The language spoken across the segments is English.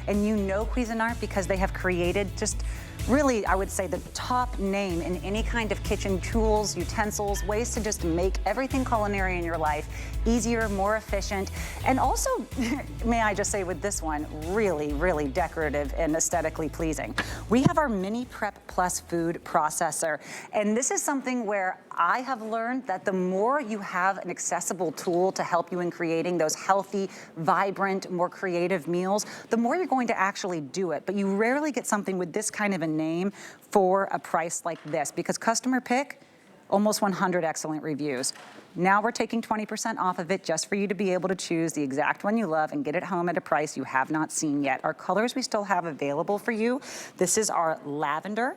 And you know Cuisinart because they have created just really, I would say, the top name in any kind of kitchen tools, utensils, ways to just make everything culinary in your life easier, more efficient, and also, may I just say with this one, really, really decorative and aesthetically pleasing. We have our MiniPrep Plus food processor, and this is something where I have learned that the more you have an accessible tool to help you in creating those healthy, vibrant, more creative meals, the more you're going to actually do it. But you rarely get something with this kind of a name for a price like this, because customer pick, almost 100 excellent reviews. Now we're taking 20% off of it just for you to be able to choose the exact one you love and get it home at a price you have not seen yet. Our colors we still have available for you. This is our lavender.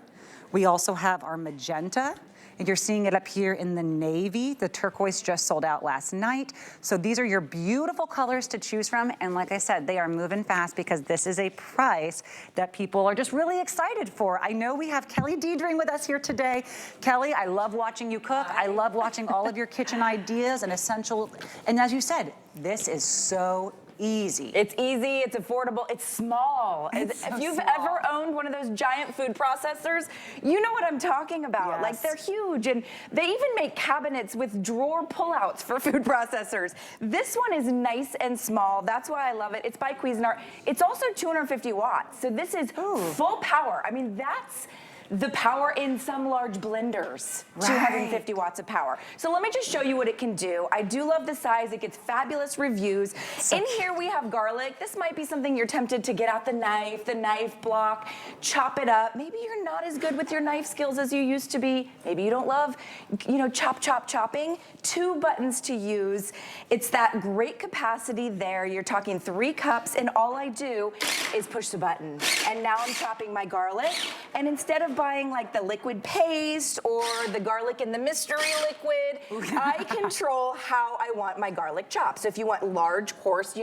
We also have our magenta. And you're seeing it up here in the navy. The turquoise just sold out last night. So these are your beautiful colors to choose from. And like I said, they are moving fast because this is a price that people are just really excited for. I know we have Kelly Diedring with us here today. Kelly, I love watching you cook. I love watching all of your kitchen ideas and essential. And as you said, this is so easy. It's easy, it's affordable, it's small. It's if so you've small. ever owned one of those giant food processors, you know what I'm talking about. Yes. Like, they're huge, and they even make cabinets with drawer pullouts for food processors. This one is nice and small. That's why I love it. It's by Cuisinart. It's also 250 watts, so this is full power. I mean, that's the power in some large blenders, 250 watts of power. So let me just show you what it can do. I do love the size. It gets fabulous reviews. In here we have garlic. This might be something you're tempted to get out the knife block, chop it up. Maybe you're not as good with your knife skills as you used to be. Maybe you don't love, chopping. 2 buttons to use. It's that great capacity there. You're talking 3 cups, and all I do is push the button. And now I'm chopping my garlic, and instead of buying like the liquid paste or the garlic in the mystery liquid, I control how I want my garlic chopped. So if you want large, coarse,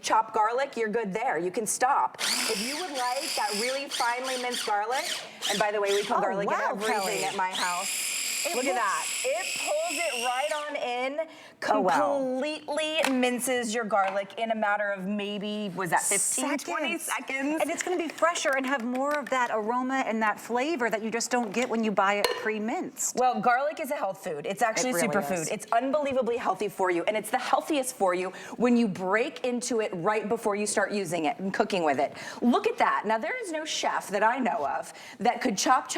chopped garlic, you're good there. You can stop. If you would like that really finely minced garlic, and by the way, we put garlic in everything Kelly. at my house. Look at that. It pulls it right on in, Oh, completely minces your garlic in a matter of maybe, was that 15, 20 seconds? And it's gonna be fresher and have more of that aroma and that flavor that you just don't get when you buy it pre-minced. Well, garlic is a health food. It's actually a superfood. It's unbelievably healthy for you, and it's the healthiest for you when you break into it right before you start using it and cooking with it. Look at that. Now, there is no chef that I know of that could chop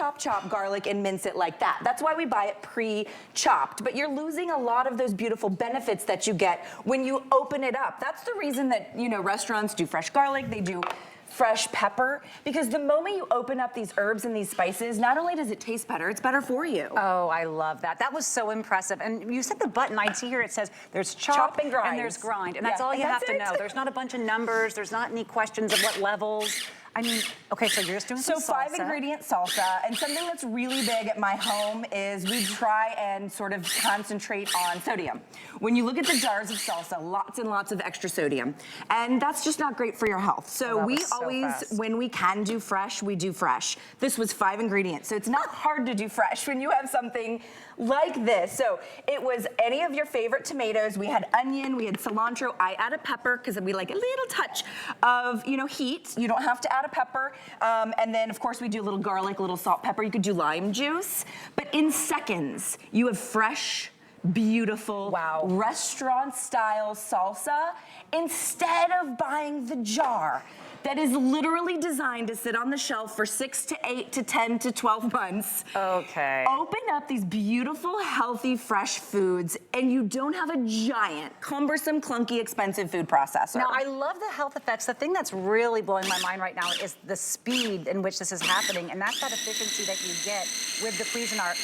garlic and mince it like that. That's why we buy it pre-chopped, but you're losing a lot of those beautiful benefits that you get when you open it up. That's the reason that, restaurants do fresh garlic, they do fresh pepper, because the moment you open up these herbs and these spices, not only does it taste better, it's better for you. Oh, I love that. That was so impressive. And you said the button, I see here it says there's chop and grind. And there's grind. And that's all you have to know. There's not a bunch of numbers. There's not any questions of what levels. I mean, okay, so you're just doing some salsa. 5 ingredient salsa, and something that's really big at my home is we try and sort of concentrate on sodium. When you look at the jars of salsa, lots and lots of extra sodium, and that's just not great for your health. So we always, when we can do fresh, we do fresh. This was 5 ingredients, so it's not hard to do fresh when you have something like this. So it was any of your favorite tomatoes. We had onion, we had cilantro. I added pepper because we like a little touch of, heat. You don't have to add a pepper. And then, of course, we do a little garlic, a little salt, pepper. You could do lime juice. But in seconds, you have fresh, beautiful, restaurant-style salsa instead of buying the jar that is literally designed to sit on the shelf for 6 to 8 to 10 to 12 months. Okay. Open up these beautiful, healthy, fresh foods, and you don't have a giant, cumbersome, clunky, expensive food processor. Now, I love the health effects. The thing that's really blowing my mind right now is the speed in which this is happening, and that's that efficiency that you get with the Cuisinart.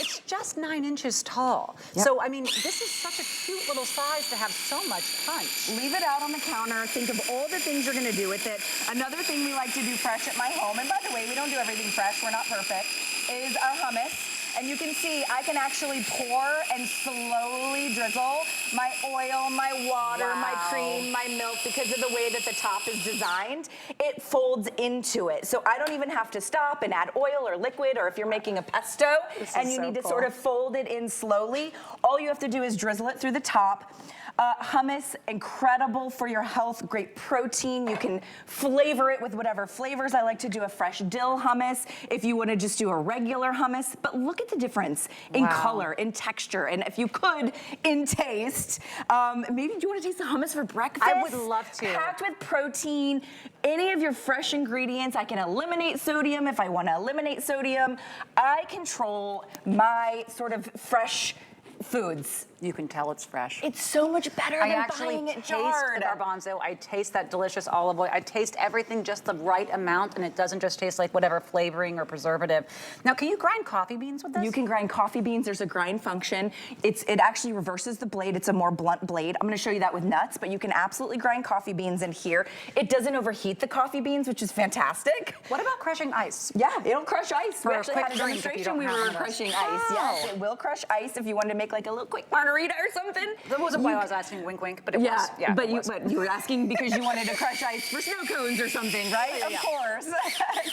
It's just 9 inches tall. Yep. So, I mean, this is such a cute little size to have so much punch. Leave it out on the counter. Think of all the things you're gonna do with it. Another thing we like to do fresh at my home, and by the way, we don't do everything fresh, we're not perfect, is our hummus. And you can see I can actually pour and slowly drizzle my oil, my water, my cream, my milk, because of the way that the top is designed. It folds into it. So I don't even have to stop and add oil or liquid, or if you're making a pesto and you need to sort of fold it in slowly, all you have to do is drizzle it through the top. Hummus, incredible for your health, great protein. You can flavor it with whatever flavors. I like to do a fresh dill hummus if you want to just do a regular hummus. But look at the difference in color, in texture, and if you could, in taste. Maybe do you want to taste the hummus for breakfast? I would love to. Packed with protein, any of your fresh ingredients. I can eliminate sodium if I want to eliminate sodium. I control my sort of fresh foods. You can tell it's fresh. It's so much better than buying it jarred. I taste the garbanzo. I taste that delicious olive oil. I taste everything just the right amount, and it doesn't just taste like whatever flavoring or preservative. Now, can you grind coffee beans with this? You can grind coffee beans. There's a grind function. It actually reverses the blade. It's a more blunt blade. I'm going to show you that with nuts, but you can absolutely grind coffee beans in here. It doesn't overheat the coffee beans, which is fantastic. What about crushing ice? Yeah, it'll crush ice. For we a actually quick had a drink demonstration. We were crushing ice. Yes, it will crush ice if you wanted to make like a little quick margarita or something. That wasn't why I was asking, wink, wink, but it was. Yeah, but you were asking because you wanted to crush ice for snow cones or something, right? Yeah. Of course.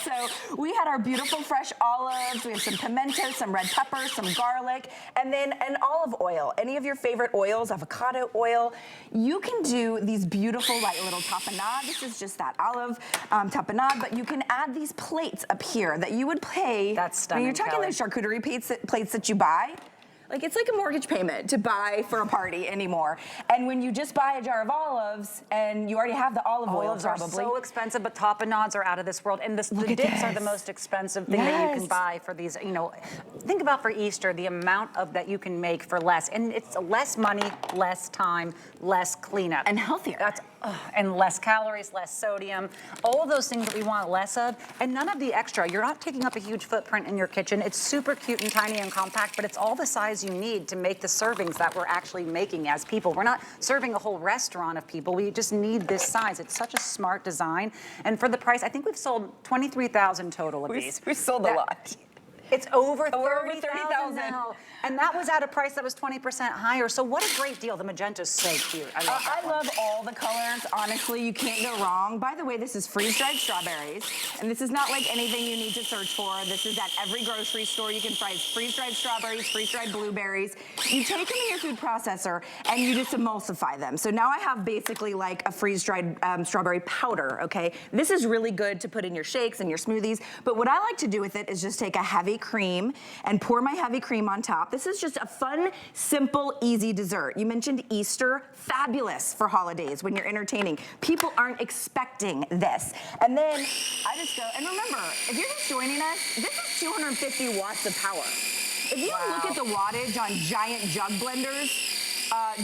So we had our beautiful fresh olives. We have some pimento, some red pepper, some garlic, and then an olive oil. Any of your favorite oils, avocado oil. You can do these beautiful like little tapenade. This is just that olive tapenade, but you can add these plates up here that you would pay. That's stunning, when you're talking those charcuterie plates that you buy. Like, it's like a mortgage payment to buy for a party anymore. And when you just buy a jar of olives and you already have the olive oil, olives are so expensive, but tapenades are out of this world. And the dips are the most expensive thing that you can buy for these, you know. Think about for Easter, the amount of that you can make for less. And it's less money, less time, less cleanup. And healthier. And less calories, less sodium, all of those things that we want less of, and none of the extra. You're not taking up a huge footprint in your kitchen. It's super cute and tiny and compact, but it's all the size you need to make the servings that we're actually making as people. We're not serving a whole restaurant of people. We just need this size. It's such a smart design. And for the price, I think we've sold 23,000 total of these. We sold a lot. It's over 30,000 now. And that was at a price that was 20% higher. So what a great deal. The magenta's so cute. I love all the colors. Honestly, you can't go wrong. By the way, this is freeze-dried strawberries. And this is not like anything you need to search for. This is at every grocery store. You can find freeze-dried strawberries, freeze-dried blueberries. You take them in your food processor and you just emulsify them. So now I have basically like a freeze-dried strawberry powder, okay? This is really good to put in your shakes and your smoothies. But what I like to do with it is just take a heavy cream and pour my heavy cream on top. This is just a fun, simple, easy dessert. You mentioned Easter, fabulous for holidays when you're entertaining. People aren't expecting this. And then I just go, and remember, if you're just joining us, this is 250 watts of power. If you look at the wattage on giant jug blenders,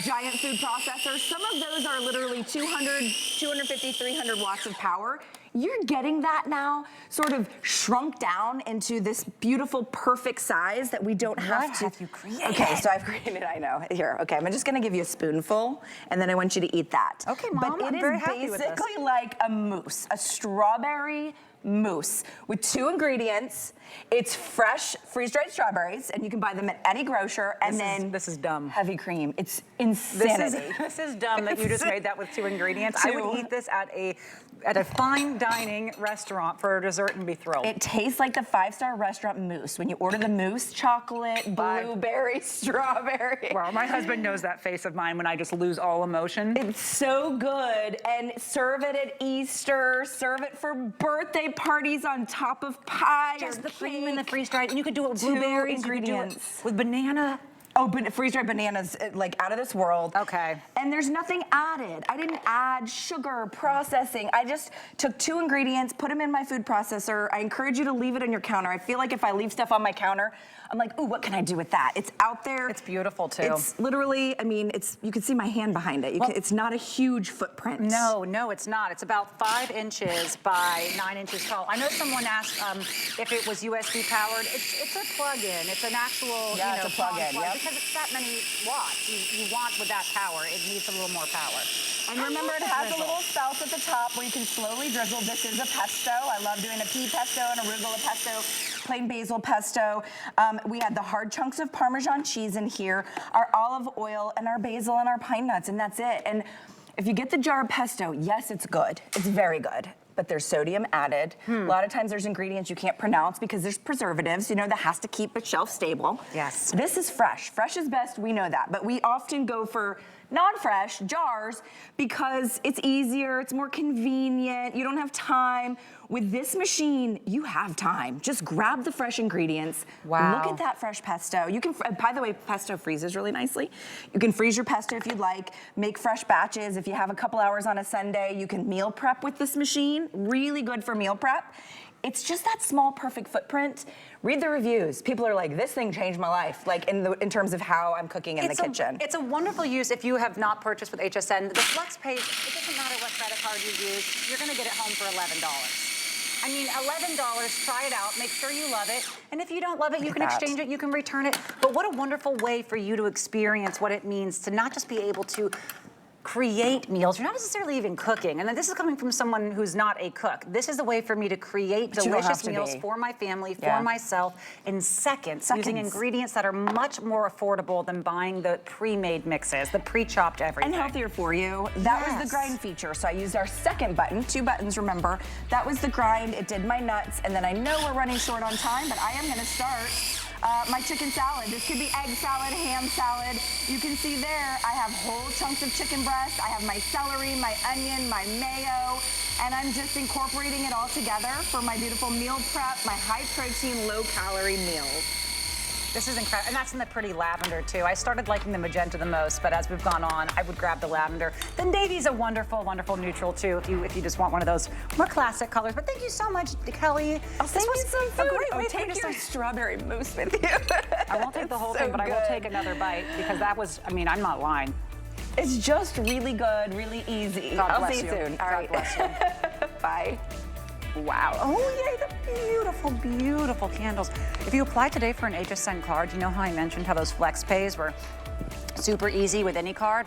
giant food processors, some of those are literally 200, 250, 300 watts of power. You're getting that now sort of shrunk down into this beautiful, perfect size that we don't have to. What have you created? Okay, so I've created, I know. Here, okay, I'm just gonna give you a spoonful, and then I want you to eat that. Okay, Mom, but I'm very happy with this. It's basically like a mousse, a strawberry mousse with 2 ingredients. It's fresh freeze-dried strawberries, and you can buy them at any grocer. And this is dumb. Heavy cream. It's insanity. This is dumb that you just made that with 2 ingredients. I would eat this at a fine dining restaurant for a dessert and be thrilled. It tastes like the 5-star restaurant mousse. When you order the mousse, chocolate, blueberry, strawberry. Well, my husband knows that face of mine when I just lose all emotion. It's so good. And serve it at Easter. Serve it for birthday parties on top of pie. Just the cream and the freeze-dried. And you could do it with blueberries. Ingredients. You could do it with banana. Oh, but freeze-dried bananas, like out of this world. Okay. And there's nothing added. I didn't add sugar, processing. I just took 2 ingredients, put them in my food processor. I encourage you to leave it on your counter. I feel like if I leave stuff on my counter, I'm like, ooh, what can I do with that? It's out there. It's beautiful too. It's literally, I mean, you can see my hand behind it. It's not a huge footprint. No, it's not. It's about 5 inches by 9 inches tall. I know someone asked if it was USB powered. It's a plug-in. It's an actual, it's a plug-in, plug, because it's that many watts. You want with that power, it needs a little more power. And remember, it has a little spout at the top where you can slowly drizzle. This is a pesto. I love doing a pea pesto and arugula pesto, plain basil pesto. We had the hard chunks of Parmesan cheese in here, our olive oil, and our basil and our pine nuts, and that's it. And if you get the jar of pesto, yes, it's good. It's very good. But there's sodium added. A lot of times there's ingredients you can't pronounce because there's preservatives, that has to keep it shelf stable. Yes. This is fresh. Fresh is best, we know that. But we often go for non-fresh jars because it's easier, it's more convenient, you don't have time. With this machine, you have time. Just grab the fresh ingredients. Wow. Look at that fresh pesto. You can, by the way, pesto freezes really nicely. You can freeze your pesto if you'd like, make fresh batches. If you have a couple hours on a Sunday, you can meal prep with this machine. Really good for meal prep. It's just that small, perfect footprint. Read the reviews. People are like, this thing changed my life, like in terms of how I'm cooking in the kitchen. It's a wonderful use if you have not purchased with HSN. The FlexPay, it doesn't matter what credit card you use, you're gonna get it home for $11. I mean, $11, try it out, make sure you love it. And if you don't love it, you can exchange it, you can return it. But what a wonderful way for you to experience what it means to not just be able to create meals. You're not necessarily even cooking. And then this is coming from someone who's not a cook. This is a way for me to create delicious meals for my family, for myself in seconds, using ingredients that are much more affordable than buying the pre-made mixes, the pre-chopped everything. And healthier for you. That was the grind feature. So I used our second button, 2 buttons, remember. That was the grind, it did my nuts, and then I know we're running short on time, but I am gonna start my chicken salad. This could be egg salad, ham salad. You can see there, I have whole chunks of chicken breast. I have my celery, my onion, my mayo, and I'm just incorporating it all together for my beautiful meal prep, my high protein, low calorie meals. This is incredible, and that's in the pretty lavender too. I started liking the magenta the most, but as we've gone on, I would grab the lavender. The navy's a wonderful, wonderful neutral too, if you just want one of those more classic colors. But thank you so much, Kelly. I'll send you some food. Great way take your strawberry mousse with you. I won't take the whole thing, but I will take another bite because that was, I mean, I'm not lying. It's just really good, really easy. God bless see you soon. All right. God bless you. Bye. Wow. Oh, yay, the beautiful, beautiful candles. If you apply today for an HSN card, you know how I mentioned how those flex pays were super easy with any card?